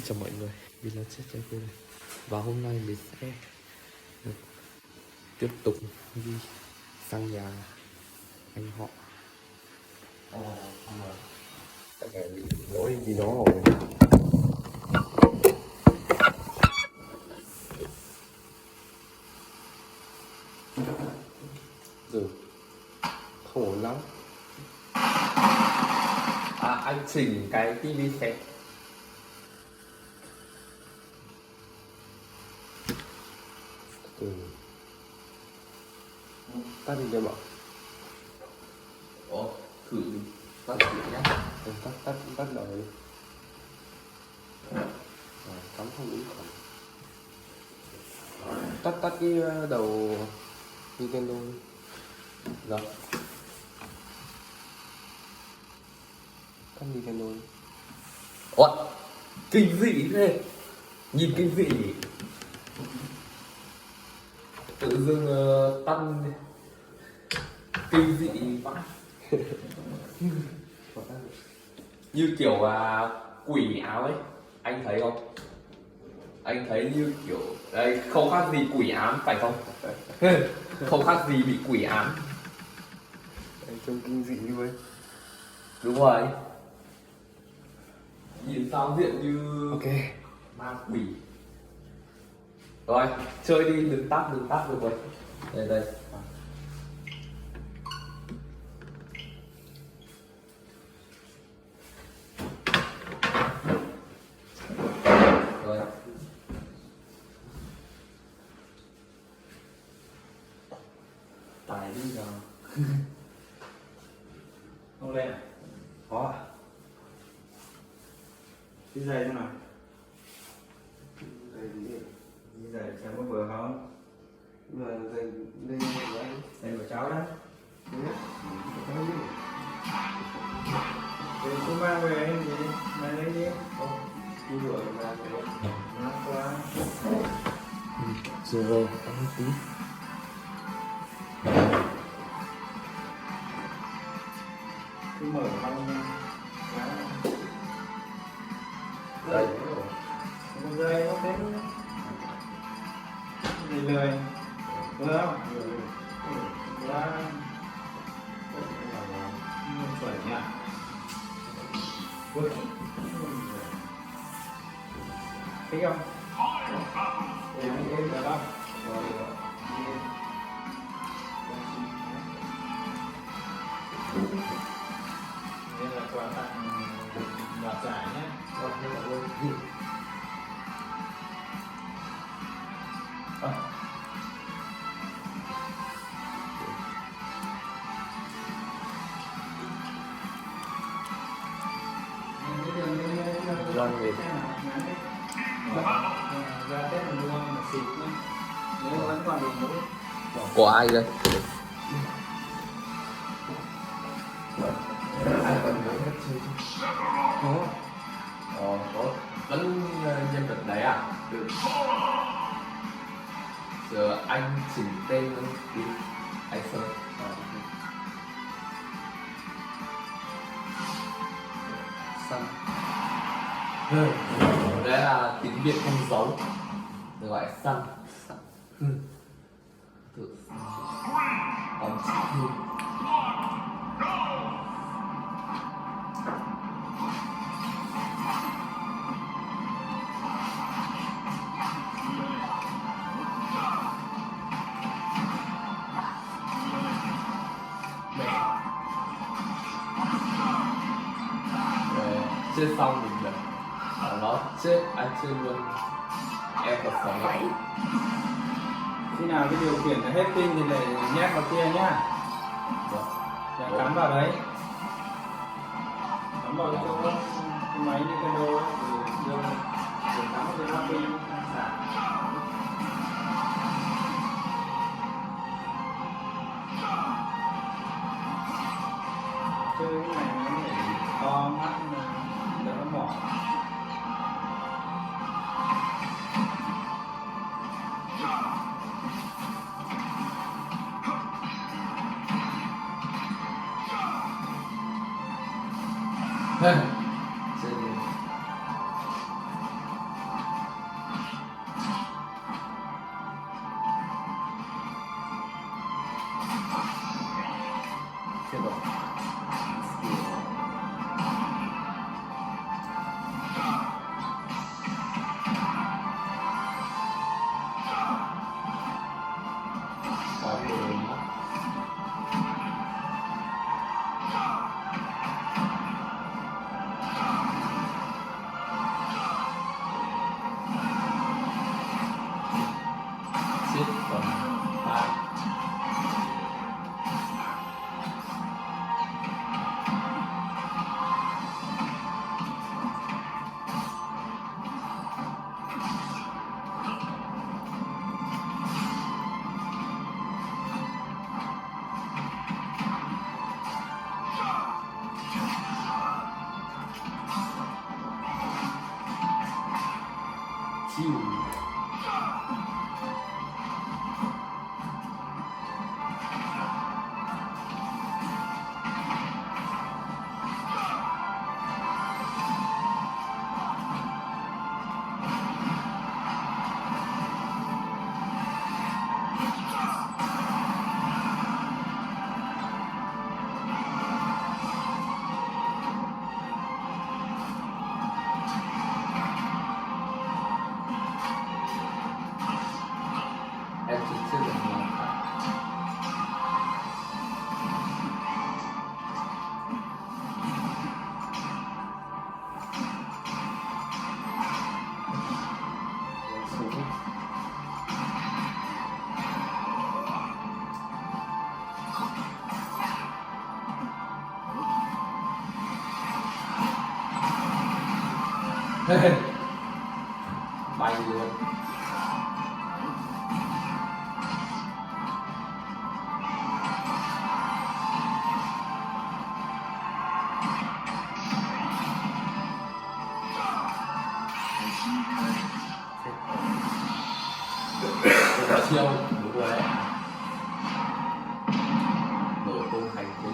Chào mọi người, mình là Chết Chơi Cô này. Và hôm nay mình sẽ tiếp tục đi sang nhà anh họ. Chắc là bị lỗi gì đó rồi. Rồi, không ổn lắm. Anh chỉnh cái tivi xem. Tắt đi cho mọi. Thử đi. Tắt thử nhá. Tắt đầu đi. Cắm không đúng còn. Tắt cái đầu Nintendo. Rồi. Tắt Nintendo. Ủa? Kinh dị thế. Nhìn kinh dị. Tự dưng tắt kinh dị vãi. Như kiểu quỷ áo ấy, anh thấy không? Anh thấy như kiểu đây không khác gì quỷ ám phải không? Không khác gì bị quỷ ám. Trông kinh dị như vậy. Đúng rồi. Nhìn sao diện như Ok. ma quỷ. Rồi, chơi đi, đừng tắt được rồi. Đây. Rồi. Tải đi nào. Không lên à? Có. Cái giày thế nào? Đây gì? Cái giày cháu có vừa không? Nhưng mà đây đấy. Giày của cháu đấy. Thì cứ mang về hay gì? Mày lấy đi. Như vừa mang về. Nó quá. Rồi, đăng tí. Cứ mở băng ra. Đây. Một giày nó thế thôi. Gì lười? Vừa không? Quá. Chuẩn nhỉ? Thích không? Em được không? Đây là quà tặng đoạt giải nhé. Loan về. Ra Tết mình mua mà xịt nhé. Nếu vẫn còn được nữa. Của ai đây? Ai còn nhớ hết chơi không? Có. Vẫn nhân vật đấy à? Được. Giờ anh chỉnh tên đi. Anh Sơn. Sun. Đấy là tiếng Việt không dấu. Được gọi Sun. Thử. Còn chị. Chết xong mình được. Nó chết, anh chơi luôn. Em còn sống lại. Khi nào cái điều khiển nó hết pin thì lại nhét vào kia nhá. Dạ, cắm vào đấy. Cắm vào cái máy Nintendo ấy, thì đưa cắm vào cái loa pin sạc. Chơi cái này nó phải to mắt đỡ mỏi. Chơi đi. ชิวแอปชื่ออะไรครับสูง เฮ้ยไปเลย siêu đúng rồi đấy nổi tung hành tinh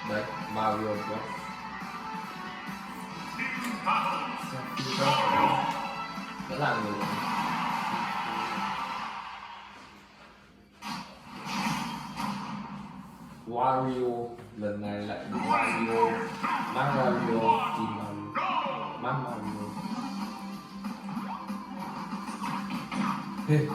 đấy Mario Bros đã là người Wario lần này lại bị Wario Mario tìm Mario Hey.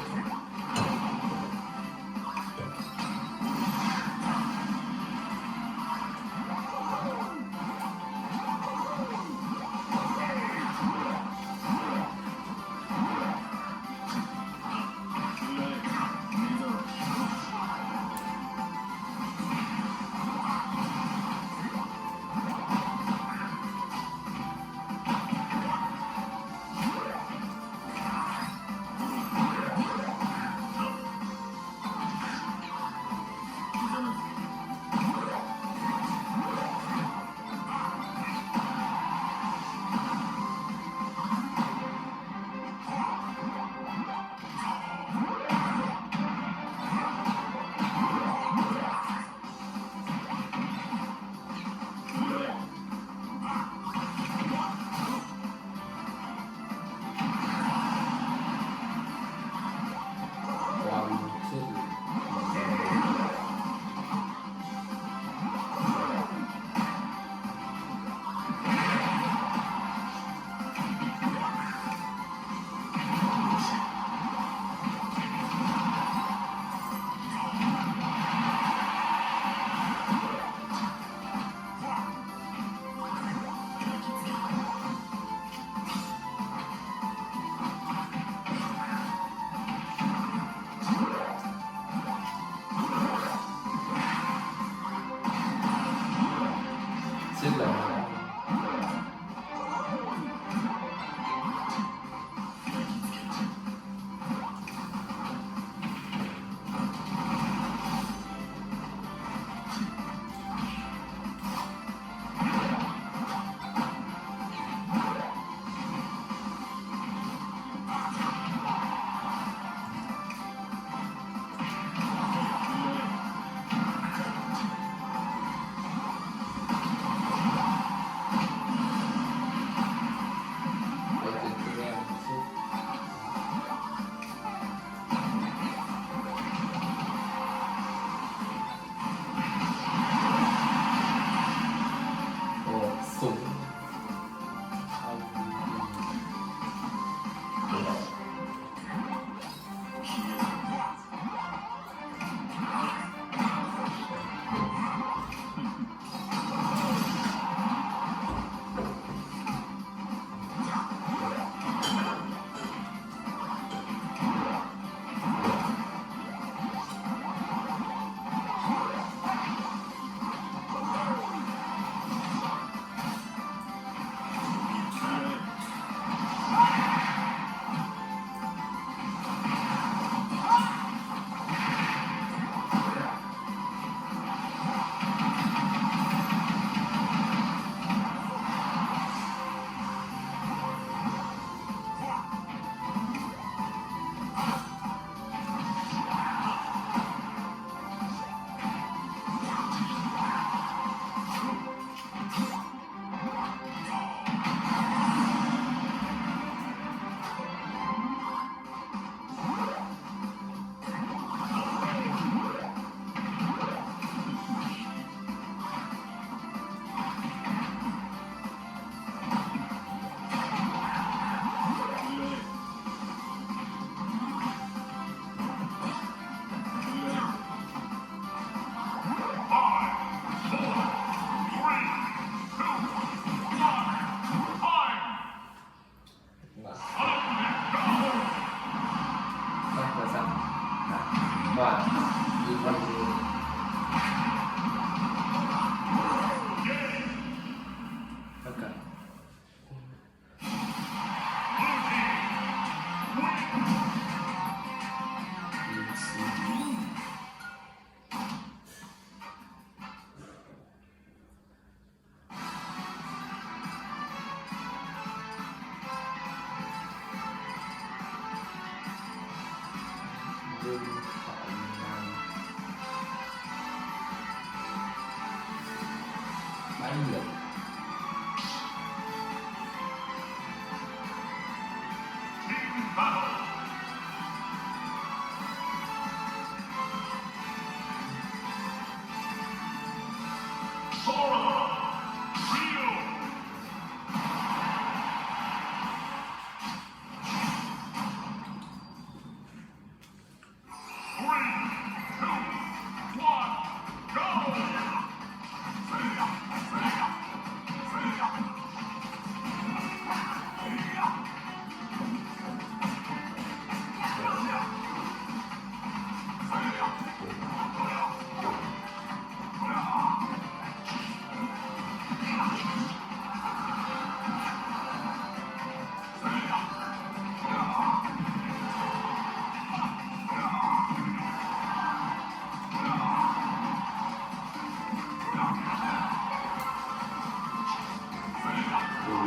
Chết là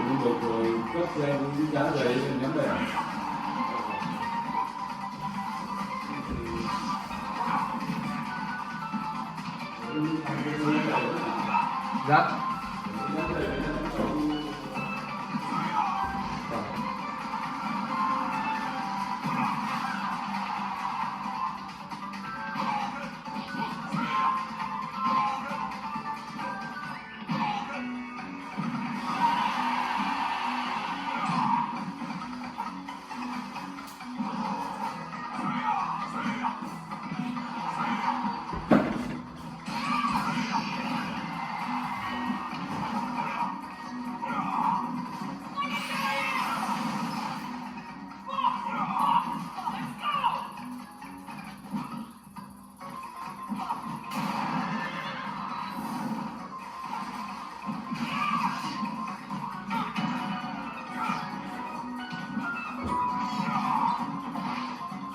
nhưng được rồi cấp lên cũng giá dày nhắm bẻ. Dạ.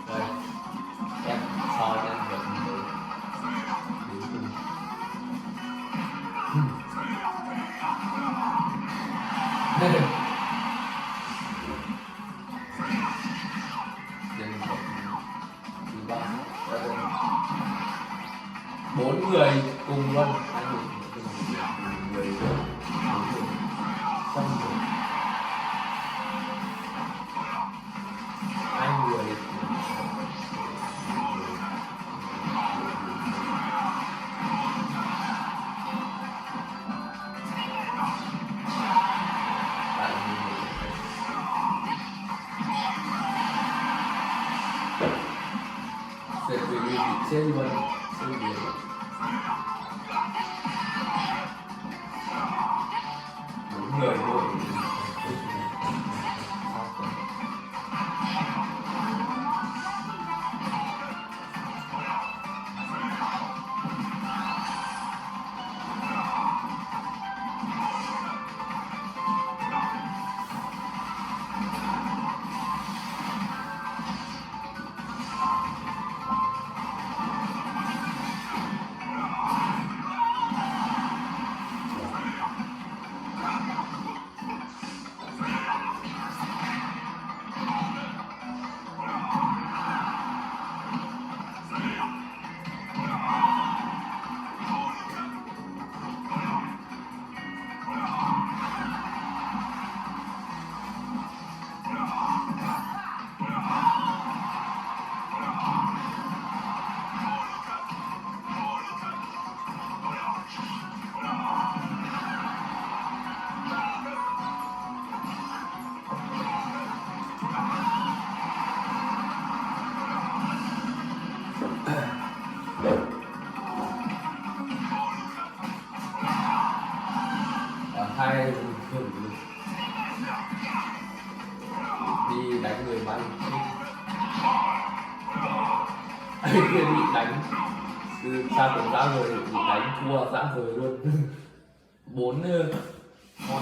Đây, em so cho anh được đến cùng. Đây là thứ ba. Bốn người cùng luôn. Hai người người xong rồi. Hai người sẽ bị chết luôn, chết liền. Bốn người thôi. Hai đi đánh người bắn anh kia bị đánh từ xa tổng ra rồi bị đánh thua xã rời luôn. Bốn con